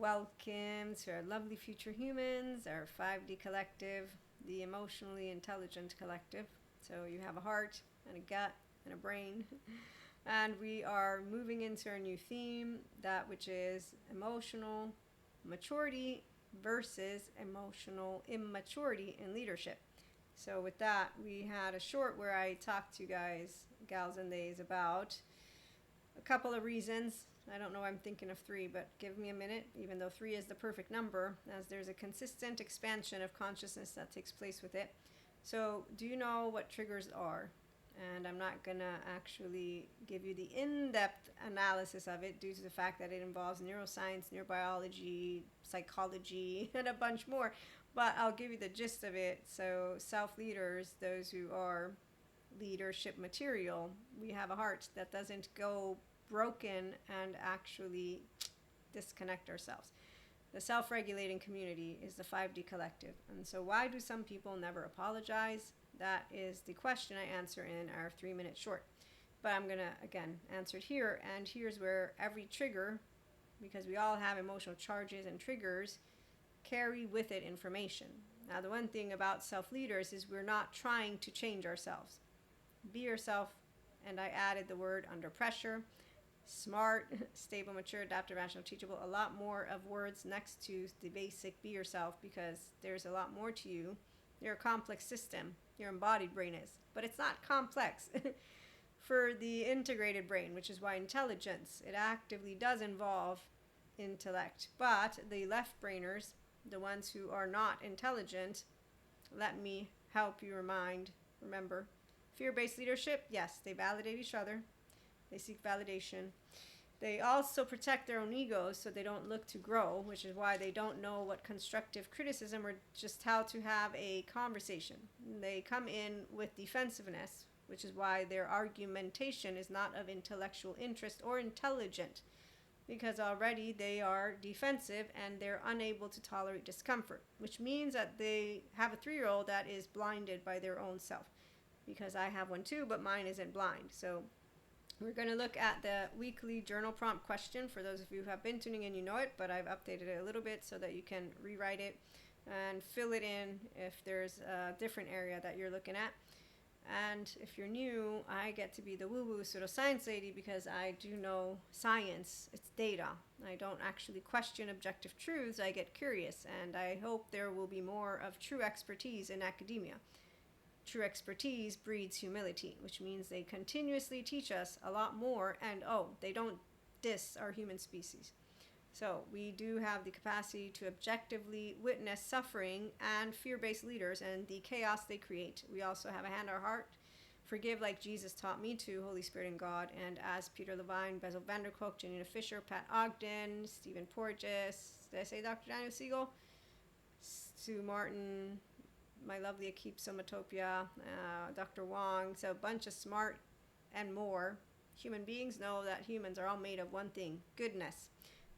Welcome to our lovely future humans, our 5D collective, the emotionally intelligent collective. So you have a heart and a gut and a brain. And we are moving into our new theme, that which is emotional maturity versus emotional immaturity in leadership. So with that, we had a short where I talked to you guys, gals and theys, about a couple of reasons. I don't know, I'm thinking of 3, but give me a minute, even though 3 is the perfect number, as there's a consistent expansion of consciousness that takes place with it. So do you know what triggers are? And I'm not going to actually give you the in-depth analysis of it due to the fact that it involves neuroscience, neurobiology, psychology, and a bunch more. But I'll give you the gist of it. So self-leaders, those who are leadership material, we have a heart that doesn't go broken and actually disconnect ourselves. The self-regulating community is the 5D collective. And so why do some people never apologize? That is the question I answer in our 3-minute short. But I'm going to, again, answer it here. And here's where every trigger, because we all have emotional charges and triggers, carry with it information. Now, the one thing about self-leaders is we're not trying to change ourselves. Be yourself, and I added the word under pressure. Smart, stable, mature, adaptive, rational, teachable, a lot more of words next to the basic be yourself, because there's a lot more to you. You're a complex system, your embodied brain is, but it's not complex. For the integrated brain, which is why intelligence, it actively does involve intellect, but the left brainers, the ones who are not intelligent, let me help you remember, fear-based leadership, yes, they validate each other. They seek validation. They also protect their own egos so they don't look to grow, which is why they don't know what constructive criticism or just how to have a conversation. They come in with defensiveness, which is why their argumentation is not of intellectual interest or intelligent, because already they are defensive and they're unable to tolerate discomfort, which means that they have a 3-year-old that is blinded by their own self, because I have one too, but mine isn't blind. So we're going to look at the weekly journal prompt question. For those of you who have been tuning in, you know it, but I've updated it a little bit so that you can rewrite it and fill it in if there's a different area that you're looking at. And if you're new, I get to be the woo-woo pseudoscience lady because I do know science. It's data. I don't actually question objective truths. I get curious, and I hope there will be more of true expertise in academia. True expertise breeds humility, which means they continuously teach us a lot more, and they don't diss our human species. So we do have the capacity to objectively witness suffering and fear-based leaders and the chaos they create. We also have a hand on our heart. Forgive like Jesus taught me to, Holy Spirit and God. And as Peter Levine, Bezel Vanderkolk, Janina Fisher, Pat Ogden, Stephen Porges, did I say Dr. Daniel Siegel? Sue Martin, my lovely Akip Somatopia, Dr. Wong, so a bunch of smart and more human beings know that humans are all made of one thing, goodness.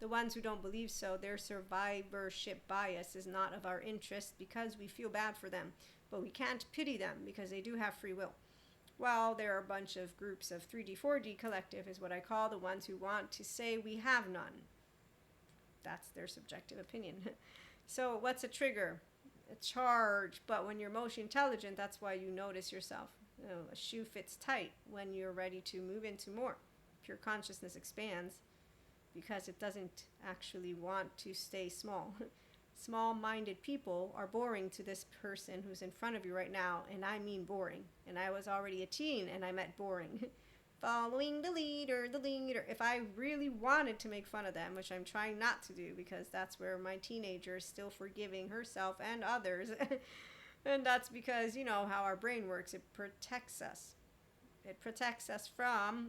The ones who don't believe so, their survivorship bias is not of our interest because we feel bad for them, but we can't pity them because they do have free will. Well, there are a bunch of groups of 3D, 4D collective is what I call the ones who want to say we have none. That's their subjective opinion. So what's a trigger? A charge, but when you're emotionally intelligent, that's why you notice yourself. A shoe fits tight when you're ready to move into more. Pure consciousness expands because it doesn't actually want to stay small. Small-minded people are boring to this person who's in front of you right now, and I mean boring. And I was already a teen, and I meant boring. Following the leader. If I really wanted to make fun of them, which I'm trying not to do because that's where my teenager is still forgiving herself and others. And that's because you know how our brain works. It protects us. It protects us from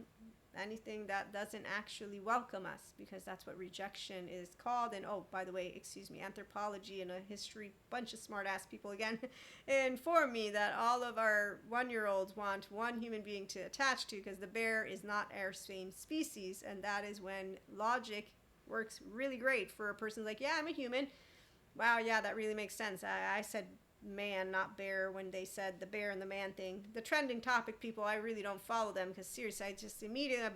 anything that doesn't actually welcome us, because that's what rejection is called. And by the way, anthropology and a history, bunch of smart ass people again inform me that all of our 1-year-olds want one human being to attach to, because the bear is not our same species. And that is when logic works really great for a person like, yeah, I'm a human. Wow, yeah, that really makes sense. I said man, not bear, when they said the bear and the man thing. The trending topic people, I really don't follow them because seriously, I just immediately,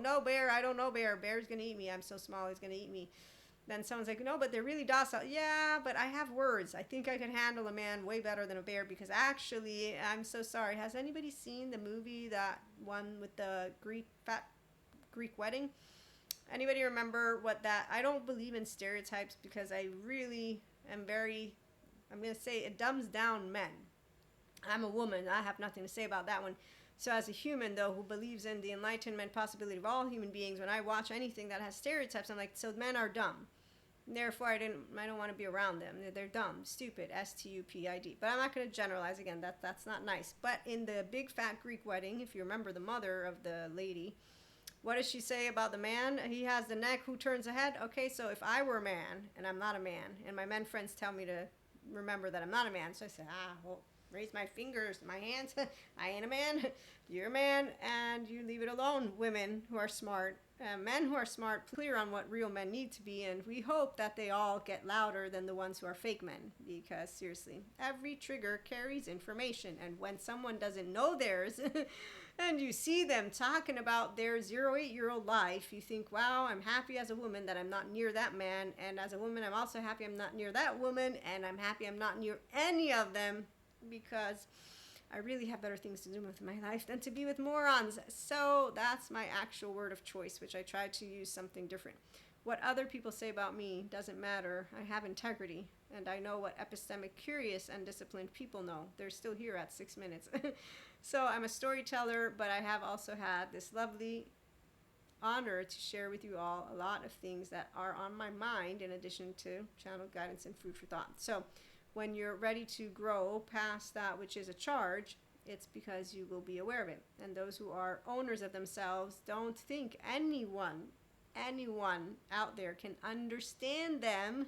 no bear, I don't know bear. Bear's going to eat me. I'm so small, he's going to eat me. then someone's like, no, but they're really docile. Yeah, but I have words. I think I can handle a man way better than a bear, because actually, I'm so sorry. Has anybody seen the movie, that one with the fat Greek wedding? Anybody remember what that? I don't believe in stereotypes, because I really am I'm going to say it dumbs down men. I'm a woman. I have nothing to say about that one. So as a human, though, who believes in the enlightenment possibility of all human beings, when I watch anything that has stereotypes, I'm like, so men are dumb. Therefore, I don't want to be around them. They're dumb, stupid, stupid. But I'm not going to generalize again. That's not nice. But in the big fat Greek wedding, if you remember the mother of the lady, what does she say about the man? He has the neck. Who turns the head? Okay, so if I were a man and I'm not a man, and my men friends tell me to remember that I'm not a man, so I say, well, raise my fingers, my hands. I ain't a man. You're a man, and you leave it alone. Women who are smart, men who are smart, clear on what real men need to be, and we hope that they all get louder than the ones who are fake men. Because seriously, every trigger carries information, and when someone doesn't know theirs, and you see them talking about their 0 to 8-year-old life, you think, wow, I'm happy as a woman that I'm not near that man, and as a woman, I'm also happy I'm not near that woman, and I'm happy I'm not near any of them, because I really have better things to do with my life than to be with morons. So that's my actual word of choice, which I try to use something different. What other people say about me doesn't matter. I have integrity, and I know what epistemic, curious, and disciplined people know. They're still here at 6 minutes. So I'm a storyteller, but I have also had this lovely honor to share with you all a lot of things that are on my mind, in addition to channel guidance and food for thought. So when you're ready to grow past that which is a charge, it's because you will be aware of it. And those who are owners of themselves don't think anyone out there can understand them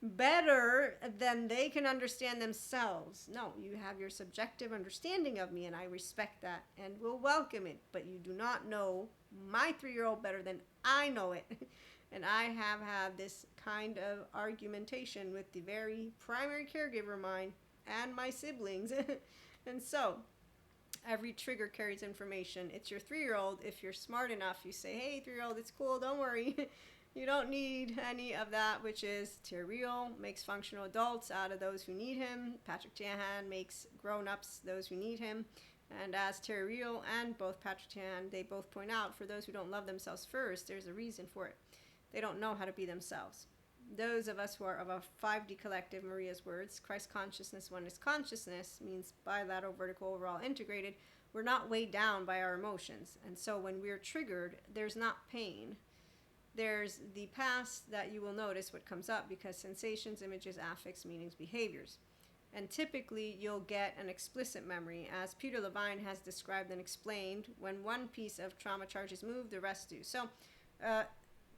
better than they can understand themselves. No, you have your subjective understanding of me, and I respect that and will welcome it. But you do not know my 3-year-old better than I know it. And I have had this kind of argumentation with the very primary caregiver of mine and my siblings. And so, every trigger carries information. It's your 3-year-old. If you're smart enough, you say, hey, 3-year-old, it's cool, don't worry. You don't need any of that, which is Real makes functional adults out of those who need him. Patrick Tiahan makes grown-ups those who need him. And as Real and both Patrick Tiahan, they both point out, for those who don't love themselves first, there's a reason for it. They don't know how to be themselves. Those of us who are of a 5D collective, Maria's words, Christ consciousness, oneness consciousness, means bilateral, vertical, overall integrated. We're not weighed down by our emotions. And so when we're triggered, there's not pain. There's the past that you will notice what comes up, because sensations, images, affects, meanings, behaviors. And typically you'll get an explicit memory. As Peter Levine has described and explained, when one piece of trauma charge is moved, the rest do. So,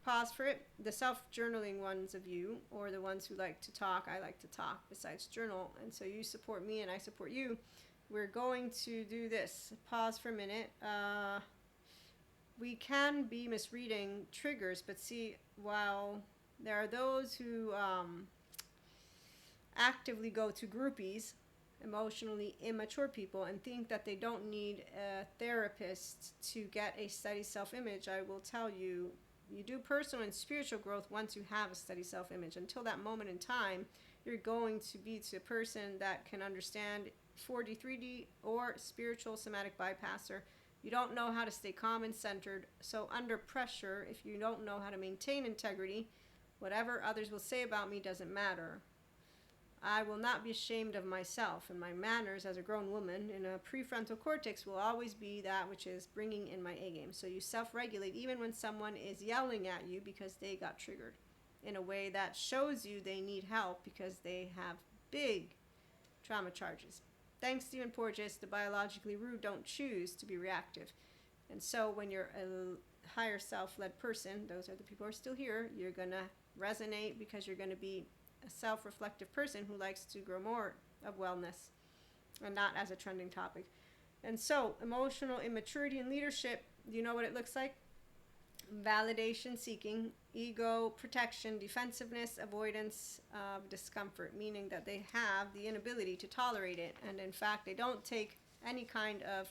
pause for it. The self-journaling ones of you, or the ones who like to talk, I like to talk besides journal, and so you support me and I support you. We're going to do this. Pause for a minute. We can be misreading triggers, but see, while there are those who actively go to groupies, emotionally immature people, and think that they don't need a therapist to get a steady self-image, I will tell you, you do personal and spiritual growth once you have a steady self-image. Until that moment in time, you're going to be a person that can understand 4D, 3D, or spiritual somatic bypasser. You don't know how to stay calm and centered. So under pressure, if you don't know how to maintain integrity, whatever others will say about me doesn't matter. I will not be ashamed of myself, and my manners as a grown woman in a prefrontal cortex will always be that which is bringing in my A game. So you self-regulate even when someone is yelling at you because they got triggered, in a way that shows you they need help because they have big trauma charges. Thanks, Stephen Porges, the biologically rude don't choose to be reactive. And so when you're a higher self-led person, those are the people who are still here, you're going to resonate because you're going to be a self-reflective person who likes to grow more of wellness and not as a trending topic. And so emotional immaturity in leadership, you know what it looks like? Validation seeking, ego protection, defensiveness, avoidance of discomfort, meaning that they have the inability to tolerate it, and in fact they don't take any kind of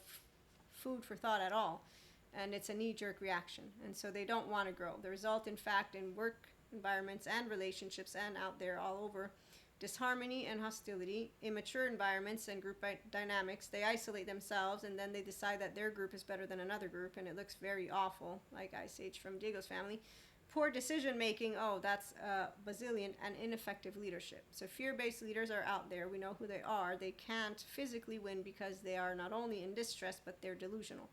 food for thought at all, and it's a knee-jerk reaction, and so they don't want to grow. The result, in fact, in work environments and relationships and out there all over. Disharmony and hostility, immature environments and group dynamics. They isolate themselves and then they decide that their group is better than another group, and it looks very awful, like Ice Age from Diego's family. Poor decision making, oh, that's bazillion, and ineffective leadership. So fear-based leaders are out there. We know who they are. They can't physically win because they are not only in distress, but they're delusional.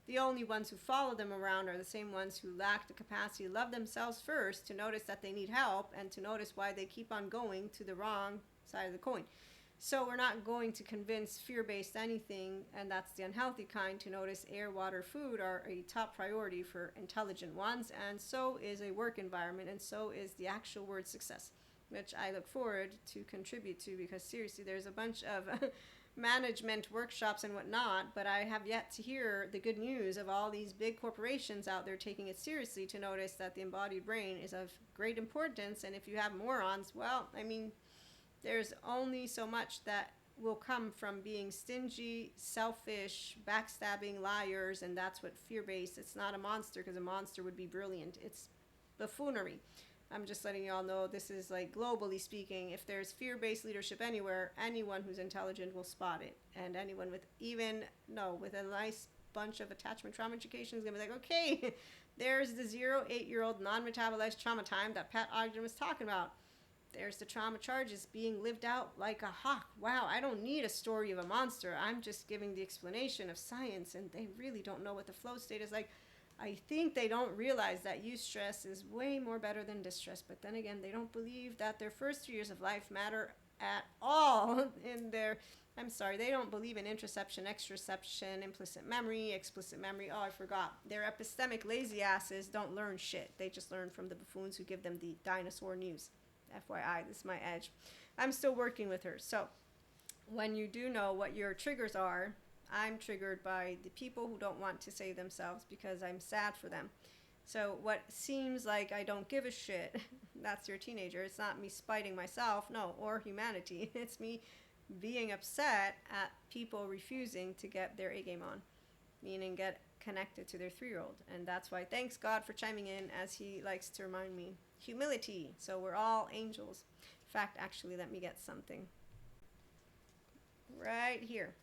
The only ones who follow them around are the same ones who lack the capacity to love themselves first, to notice that they need help, and to notice why they keep on going to the wrong side of the coin. So we're not going to convince fear-based anything, and that's the unhealthy kind, to notice air, water, food are a top priority for intelligent ones, and so is a work environment, and so is the actual word success, which I look forward to contribute to, because seriously, there's a bunch of management workshops and whatnot, but I have yet to hear the good news of all these big corporations out there taking it seriously, to notice that the embodied brain is of great importance. And if you have morons, well, I mean, there's only so much that will come from being stingy, selfish, backstabbing liars, and that's what fear-based. It's not a monster, because a monster would be brilliant. It's buffoonery. I'm just letting y'all know, this is like globally speaking. If there's fear-based leadership anywhere, anyone who's intelligent will spot it. And anyone with with a nice bunch of attachment trauma education is going to be like, okay, there's the 0-8-year-old non-metabolized trauma time that Pat Ogden was talking about. There's the trauma charges being lived out like a hawk. Wow, I don't need a story of a monster. I'm just giving the explanation of science, and they really don't know what the flow state is like. I think they don't realize that eustress is way more better than distress, but then again, they don't believe that their first 3 years of life matter at all they don't believe in introception, extraception, implicit memory, explicit memory. Oh, I forgot. Their epistemic lazy asses don't learn shit. They just learn from the buffoons who give them the dinosaur news. FYI, this is my edge. I'm still working with her. So when you do know what your triggers are, I'm triggered by the people who don't want to save themselves because I'm sad for them. So what seems like I don't give a shit, that's your teenager. It's not me spiting myself, no, or humanity. It's me being upset at people refusing to get their A game on, meaning get connected to their 3-year-old. And that's why, thanks God for chiming in, as he likes to remind me. Humility. So we're all angels. In fact, actually, let me get something. Right here.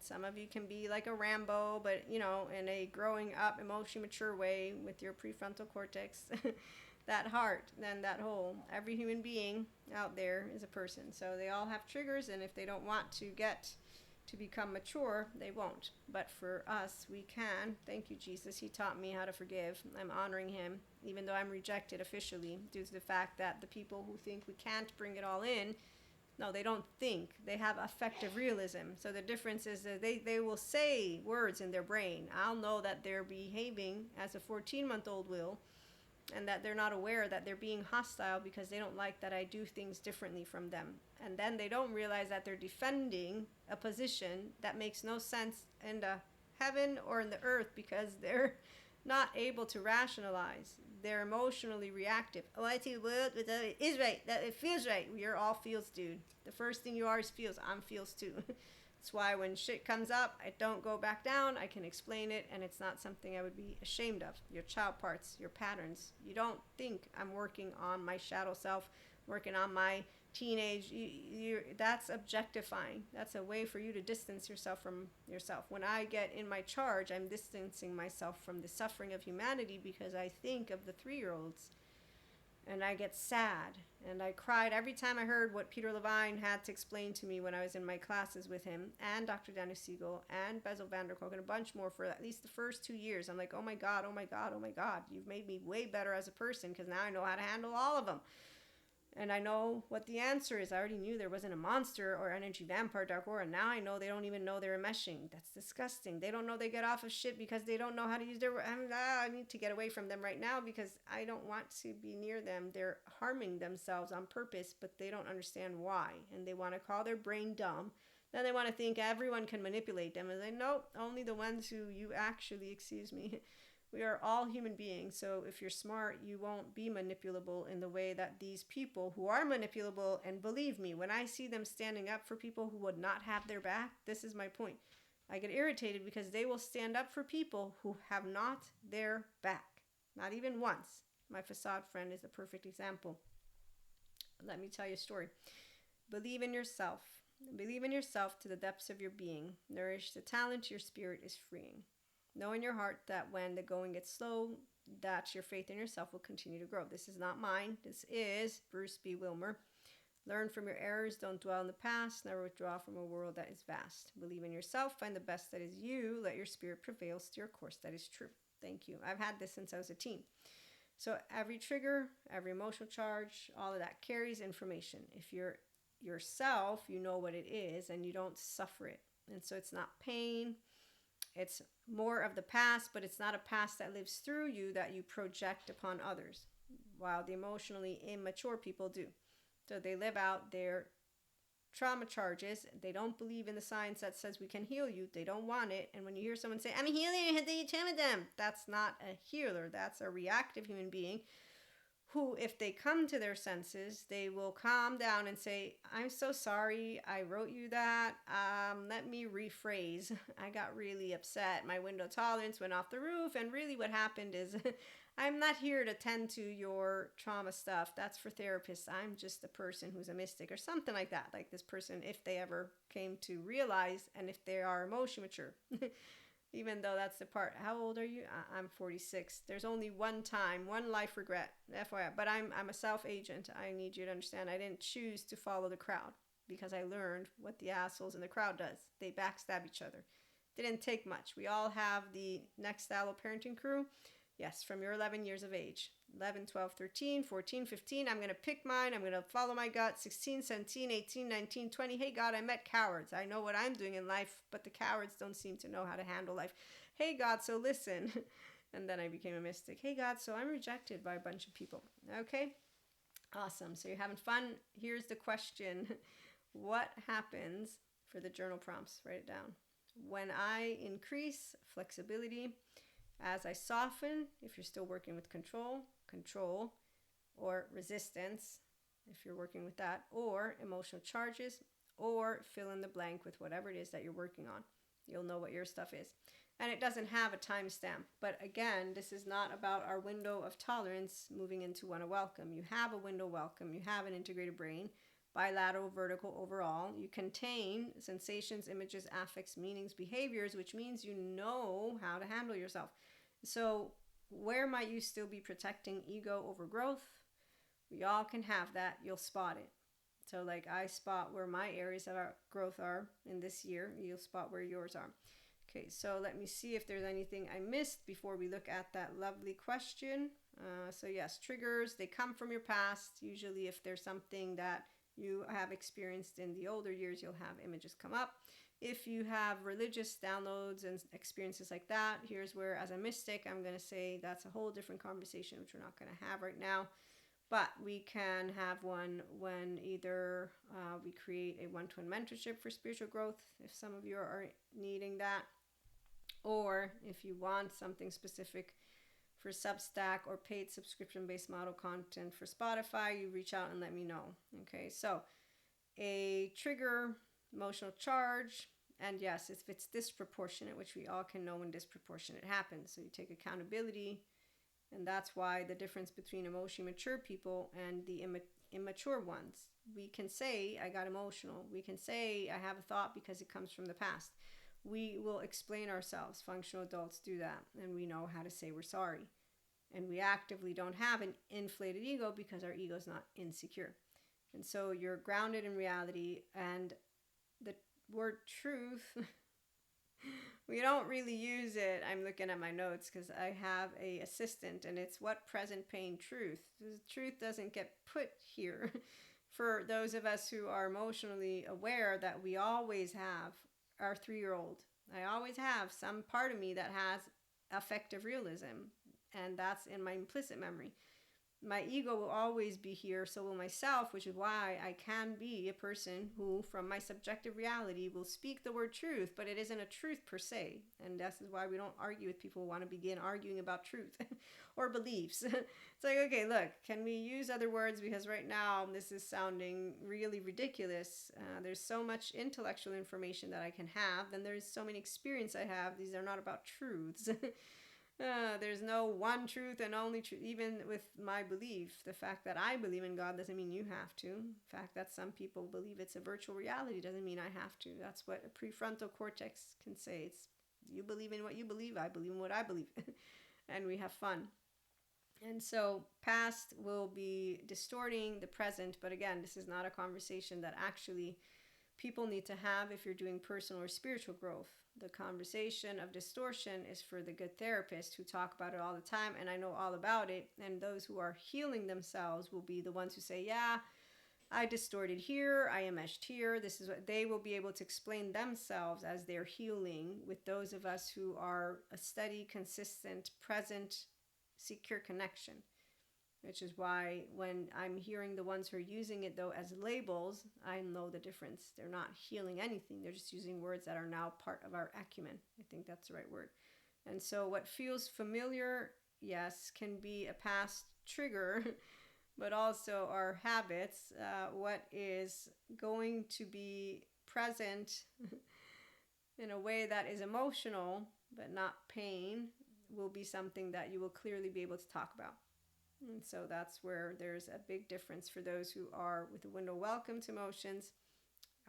Some of you can be like a Rambo, but, in a growing up, emotionally mature way with your prefrontal cortex, that heart, then that whole, every human being out there is a person. So they all have triggers, and if they don't want to get to become mature, they won't. But for us, we can. Thank you, Jesus. He taught me how to forgive. I'm honoring him, even though I'm rejected officially due to the fact that the people who think we can't bring it all in, no, they don't think. They have affective realism. So the difference is that they will say words in their brain. I'll know that they're behaving as a 14-month-old will, and that they're not aware that they're being hostile because they don't like that I do things differently from them. And then they don't realize that they're defending a position that makes no sense in the heaven or in the earth, because they're not able to rationalize. They're emotionally reactive. Oh, I see the world with it is right. That it feels right. You're all feels, dude. The first thing you are is feels. I'm feels too. That's why when shit comes up, I don't go back down. I can explain it, and it's not something I would be ashamed of. Your child parts, your patterns. You don't think I'm working on my shadow self, working on my teenage. That's objectifying. That's a way for you to distance yourself from yourself. When I get in my charge, I'm distancing myself from the suffering of humanity, because I think of the 3-year-olds. And I get sad, and I cried every time I heard what Peter Levine had to explain to me when I was in my classes with him, and Dr. Danu Siegel, and Bezel van der Kolk, and a bunch more for at least the first 2 years. I'm like, oh my God, oh my God, oh my God. You've made me way better as a person, because now I know how to handle all of them. And I know what the answer is. I already knew there wasn't a monster or energy vampire dark aura. Now I know they don't even know they're enmeshing. That's disgusting. They don't know they get off of shit because they don't know how to use their... I need to get away from them right now, because I don't want to be near them. They're harming themselves on purpose, but they don't understand why. And they want to call their brain dumb. Then they want to think everyone can manipulate them. And they nope, only the ones who you actually, we are all human beings, so if you're smart, you won't be manipulable in the way that these people who are manipulable, and believe me, when I see them standing up for people who would not have their back, this is my point. I get irritated because they will stand up for people who have not their back. Not even once. My facade friend is a perfect example. Let me tell you a story. Believe in yourself. Believe in yourself to the depths of your being. Nourish the talent your spirit is freeing. Know in your heart that when the going gets slow, that your faith in yourself will continue to grow. This is not mine. This is Bruce B. Wilmer. Learn from your errors. Don't dwell in the past. Never withdraw from a world that is vast. Believe in yourself. Find the best that is you. Let your spirit prevail. Steer a course that is true. Thank you. I've had this since I was a teen. So every trigger, every emotional charge, all of that carries information. If you're yourself, you know what it is and you don't suffer it. And so it's not pain. It's more of the past, but it's not a past that lives through you that you project upon others, while the emotionally immature people do. So they live out their trauma charges. They don't believe in the science that says we can heal you. They don't want it. And when you hear someone say, I'm a healer, I had to trauma them, that's not a healer. That's a reactive human being who, if they come to their senses, they will calm down and say, I'm so sorry, I wrote you that. Let me rephrase. I got really upset. My window tolerance went off the roof. And really what happened is I'm not here to tend to your trauma stuff. That's for therapists. I'm just a person who's a mystic or something like that. Like this person, if they ever came to realize and if they are emotion mature. Even though that's the part. How old are you? I'm 46. There's only one time, one life regret, FYI. But I'm a self-agent. I need you to understand. I didn't choose to follow the crowd because I learned what the assholes in the crowd does. They backstab each other. Didn't take much. We all have the next style of parenting crew. Yes, from your 11 years of age. 11, 12, 13, 14, 15. I'm going to pick mine. I'm going to follow my gut. 16, 17, 18, 19, 20. Hey, God, I met cowards. I know what I'm doing in life, but the cowards don't seem to know how to handle life. Hey, God, so listen. And then I became a mystic. Hey, God, so I'm rejected by a bunch of people. Okay? Awesome. So you're having fun. Here's the question. What happens for the journal prompts? Write it down. When I increase flexibility, as I soften, if you're still working with control, or resistance, if you're working with that, or emotional charges, or fill in the blank with whatever it is that you're working on. You'll know what your stuff is. And it doesn't have a timestamp. But again, this is not about our window of tolerance moving into one of welcome. You have a window welcome. You have an integrated brain, bilateral, vertical, overall. You contain sensations, images, affects, meanings, behaviors, which means you know how to handle yourself. So where might you still be protecting ego over growth? We all can have that. You'll spot it. So like I spot where my areas of growth are in this year. You'll spot where yours are. Okay, so let me see if there's anything I missed before we look at that lovely question. So yes, triggers, they come from your past. Usually if there's something that you have experienced in the older years, you'll have images come up. If you have religious downloads and experiences like that, here's where, as a mystic, I'm going to say that's a whole different conversation, which we're not going to have right now. But we can have one when either we create a one-to-one mentorship for spiritual growth, if some of you are needing that, or if you want something specific for Substack or paid subscription-based model content for Spotify, you reach out and let me know. Okay, so a trigger, emotional charge, and yes, if it's disproportionate, which we all can know when disproportionate happens. So you take accountability, and that's why the difference between emotionally mature people and the immature ones. We can say, I got emotional. We can say, I have a thought because it comes from the past. We will explain ourselves. Functional adults do that, and we know how to say we're sorry. And we actively don't have an inflated ego because our ego is not insecure. And so you're grounded in reality, and the word truth, we don't really use it. I'm looking at my notes because I have a assistant, and it's what present pain truth. The truth doesn't get put here. For those of us who are emotionally aware that we always have our 3-year-old. I always have some part of me that has affective realism, and that's in my implicit memory. My ego will always be here, so will myself, which is why I can be a person who, from my subjective reality, will speak the word truth, but it isn't a truth per se. And this is why we don't argue with people who want to begin arguing about truth or beliefs. It's like, okay, look, can we use other words? Because right now this is sounding really ridiculous. There's so much intellectual information that I can have, and there's so many experience I have. These are not about truths. There's no one truth and only truth. Even with my belief, the fact that I believe in God doesn't mean you have to. The fact that some people believe it's a virtual reality doesn't mean I have to. That's what a prefrontal cortex can say. It's you believe in what you believe, I believe in what I believe. And we have fun. And so past will be distorting the present, but again, this is not a conversation that actually people need to have if you're doing personal or spiritual growth. The conversation of distortion is for the good therapists who talk about it all the time, and I know all about it. And those who are healing themselves will be the ones who say, yeah, I distorted here, I enmeshed here. This is what they will be able to explain themselves as they're healing, with those of us who are a steady, consistent, present, secure connection. Which is why when I'm hearing the ones who are using it though as labels, I know the difference. They're not healing anything. They're just using words that are now part of our acumen. I think that's the right word. And so what feels familiar, yes, can be a past trigger, but also our habits. What is going to be present in a way that is emotional but not pain will be something that you will clearly be able to talk about. And so that's where there's a big difference for those who are with the window welcome to emotions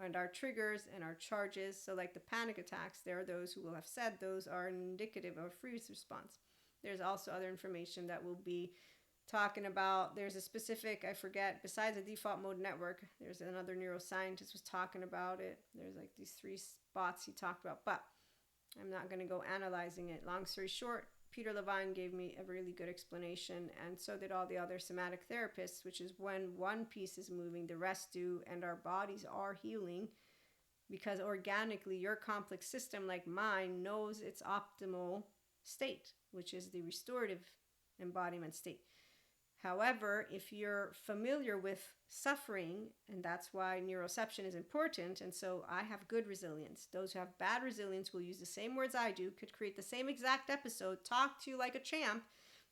and our triggers and our charges. So like the panic attacks, there are those who will have said those are indicative of a freeze response. There's also other information that we'll be talking about. There's a specific, I forget, besides the default mode network, there's another neuroscientist was talking about it. There's like these 3 spots he talked about, but I'm not going to go analyzing it. Long story short, Peter Levine gave me a really good explanation, and so did all the other somatic therapists, which is when one piece is moving, the rest do, and our bodies are healing, because organically your complex system, like mine, knows its optimal state, which is the restorative embodiment state. However, if you're familiar with suffering, and that's why neuroception is important, and so I have good resilience. Those who have bad resilience will use the same words I do, could create the same exact episode, talk to you like a champ.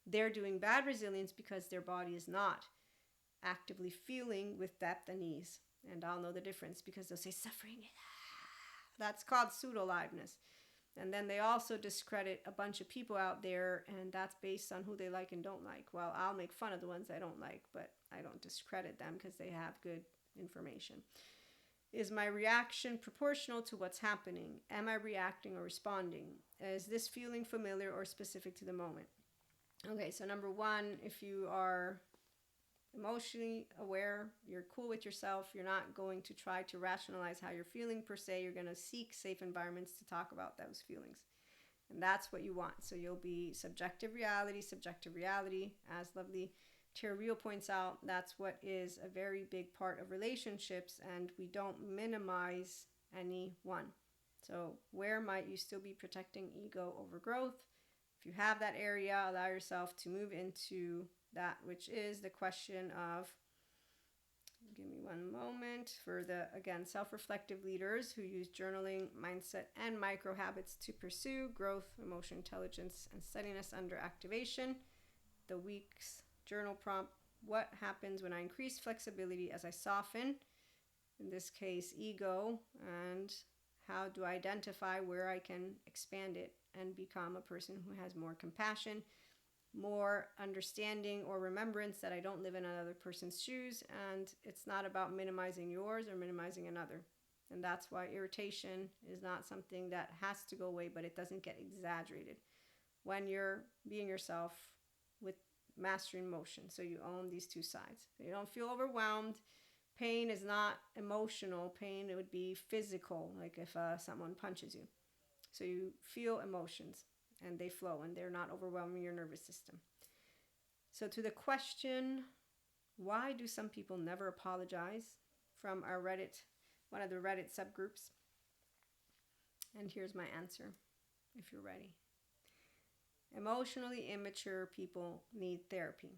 They're doing bad resilience because their body is not actively feeling with depth and ease. And I'll know the difference because they'll say suffering. That's called pseudo-aliveness. And then they also discredit a bunch of people out there, and that's based on who they like and don't like. Well, I'll make fun of the ones I don't like, but I don't discredit them because they have good information. Is my reaction proportional to what's happening? Am I reacting or responding? Is this feeling familiar or specific to the moment? Okay, so number 1, if you are emotionally aware, you're cool with yourself, you're not going to try to rationalize how you're feeling per se, you're going to seek safe environments to talk about those feelings. And that's what you want. So you'll be subjective reality, as lovely Terry Real points out. That's what is a very big part of relationships, and we don't minimize any one. So where might you still be protecting ego over growth? If you have that area, allow yourself to move into that, which is the question of, give me one moment, for the, again, self-reflective leaders who use journaling, mindset, and micro habits to pursue growth, emotional intelligence, and steadiness under activation. The week's journal prompt: what happens when I increase flexibility as I soften, in this case, ego, and how do I identify where I can expand it and become a person who has more compassion, more understanding or remembrance that I don't live in another person's shoes, and it's not about minimizing yours or minimizing another. And that's why irritation is not something that has to go away, but it doesn't get exaggerated when you're being yourself with mastering motion. So you own these 2 sides. You don't feel overwhelmed. Pain is not emotional. Pain, it would be physical, like if someone punches you. So you feel emotions, and they flow, and they're not overwhelming your nervous system. So to the question, why do some people never apologize, from our Reddit, one of the Reddit subgroups? And here's my answer, if you're ready. Emotionally immature people need therapy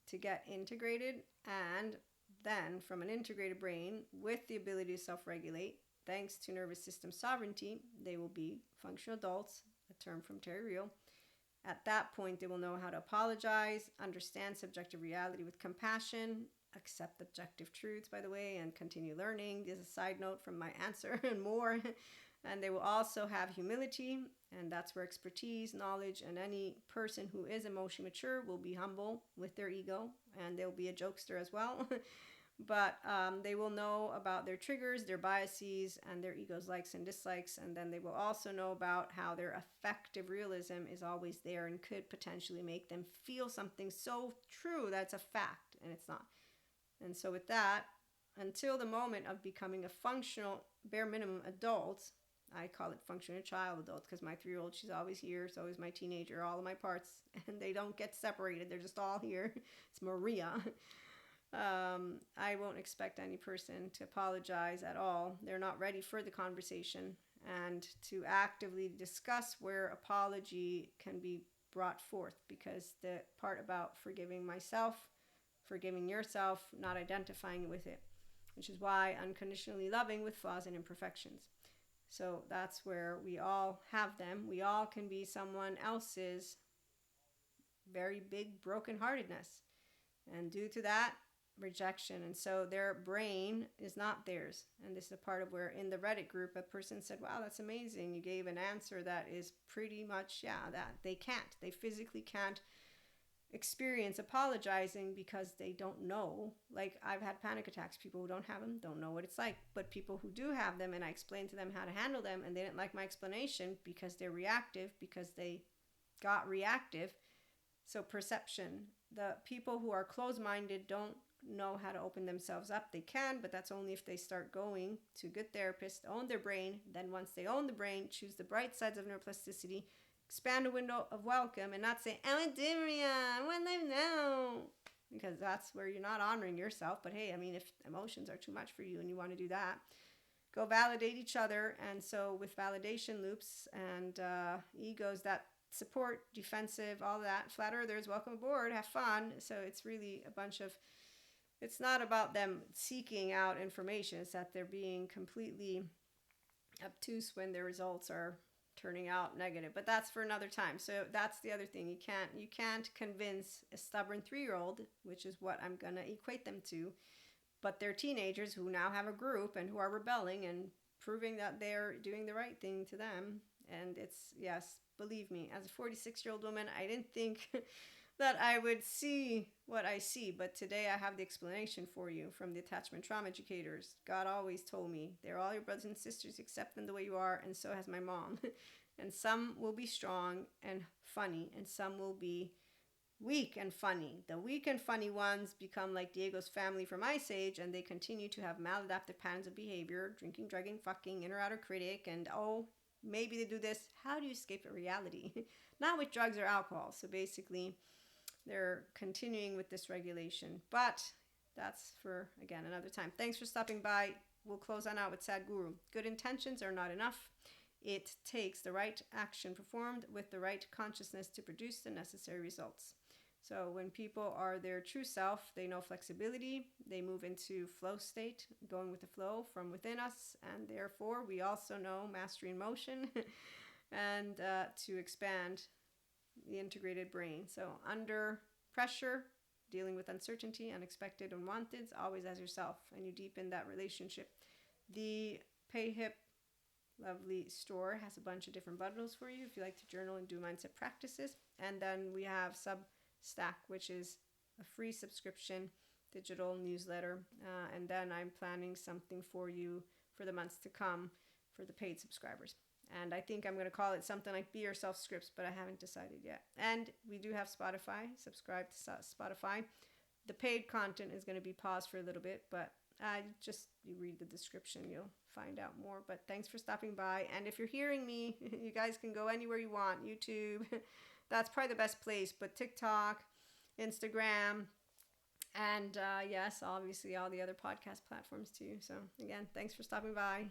to get integrated, and then from an integrated brain with the ability to self-regulate, thanks to nervous system sovereignty, they will be functional adults, a term from Terry Real. At that point, they will know how to apologize, understand subjective reality with compassion, accept objective truths, by the way, and continue learning. There's a side note from my answer and more. And they will also have humility, and that's where expertise, knowledge, and any person who is emotionally mature will be humble with their ego, and they'll be a jokester as well. But they will know about their triggers, their biases, and their ego's likes and dislikes. And then they will also know about how their affective realism is always there and could potentially make them feel something so true that's a fact, and it's not. And so with that, until the moment of becoming a functional, bare minimum adult, I call it functional child adult, because my 3-year-old, she's always here. So is my teenager, all of my parts, and they don't get separated. They're just all here. It's Maria. I won't expect any person to apologize at all. They're not ready for the conversation, and to actively discuss where apology can be brought forth, because the part about forgiving myself, forgiving yourself, not identifying with it, which is why unconditionally loving with flaws and imperfections. So that's where we all have them. We all can be someone else's very big brokenheartedness, and due to that, rejection. And so their brain is not theirs. And this is a part of where in the Reddit group, a person said, wow, that's amazing. You gave an answer that is pretty much, that they physically can't experience apologizing because they don't know. Like, I've had panic attacks. People who don't have them don't know what it's like. But people who do have them, and I explained to them how to handle them, and they didn't like my explanation because they're reactive, because they got reactive. So perception. The people who are closed-minded don't know how to open themselves up. They can, but that's only if they start going to good therapists, own their brain. Then once they own the brain, choose the bright sides of neuroplasticity, expand a window of welcome, and not say, I want Maria, I want life now. Because that's where you're not honoring yourself. But hey, I mean, if emotions are too much for you and you want to do that, go validate each other. And so with validation loops and egos that support, defensive, all that, flat earthers, welcome aboard, have fun. So it's really a bunch of, it's not about them seeking out information. It's that they're being completely obtuse when their results are turning out negative. But that's for another time. So that's the other thing. You can't convince a stubborn 3-year-old, which is what I'm going to equate them to. But they're teenagers who now have a group and who are rebelling and proving that they're doing the right thing to them. And it's, yes, believe me, as a 46-year-old woman, I didn't think that I would see what I see. But today I have the explanation for you from the attachment trauma educators. God always told me, they're all your brothers and sisters, accept them the way you are, and so has my mom. And some will be strong and funny, and some will be weak and funny. The weak and funny ones become like Diego's family from Ice Age, and they continue to have maladaptive patterns of behavior, drinking, drugging, fucking, inner outer critic, and maybe they do this. How do you escape a reality? Not with drugs or alcohol. So basically, they're continuing with this regulation. But that's for, again, another time. Thanks for stopping by. We'll close on out with Sadhguru. Good intentions are not enough. It takes the right action performed with the right consciousness to produce the necessary results. So when people are their true self, they know flexibility. They move into flow state, going with the flow from within us. And therefore, we also know mastery in motion and to expand the integrated brain. So under pressure, dealing with uncertainty, unexpected, unwanted, always as yourself, and you deepen that relationship. The PayHip lovely store has a bunch of different bundles for you if you like to journal and do mindset practices. And then we have Substack, which is a free subscription digital newsletter. And then I'm planning something for you for the months to come for the paid subscribers. And I think I'm going to call it something like Be Yourself Scripts, but I haven't decided yet. And we do have Spotify. Subscribe to Spotify. The paid content is going to be paused for a little bit, but you read the description, you'll find out more. But thanks for stopping by. And if you're hearing me, you guys can go anywhere you want. YouTube, that's probably the best place. But TikTok, Instagram, and yes, obviously all the other podcast platforms too. So again, thanks for stopping by.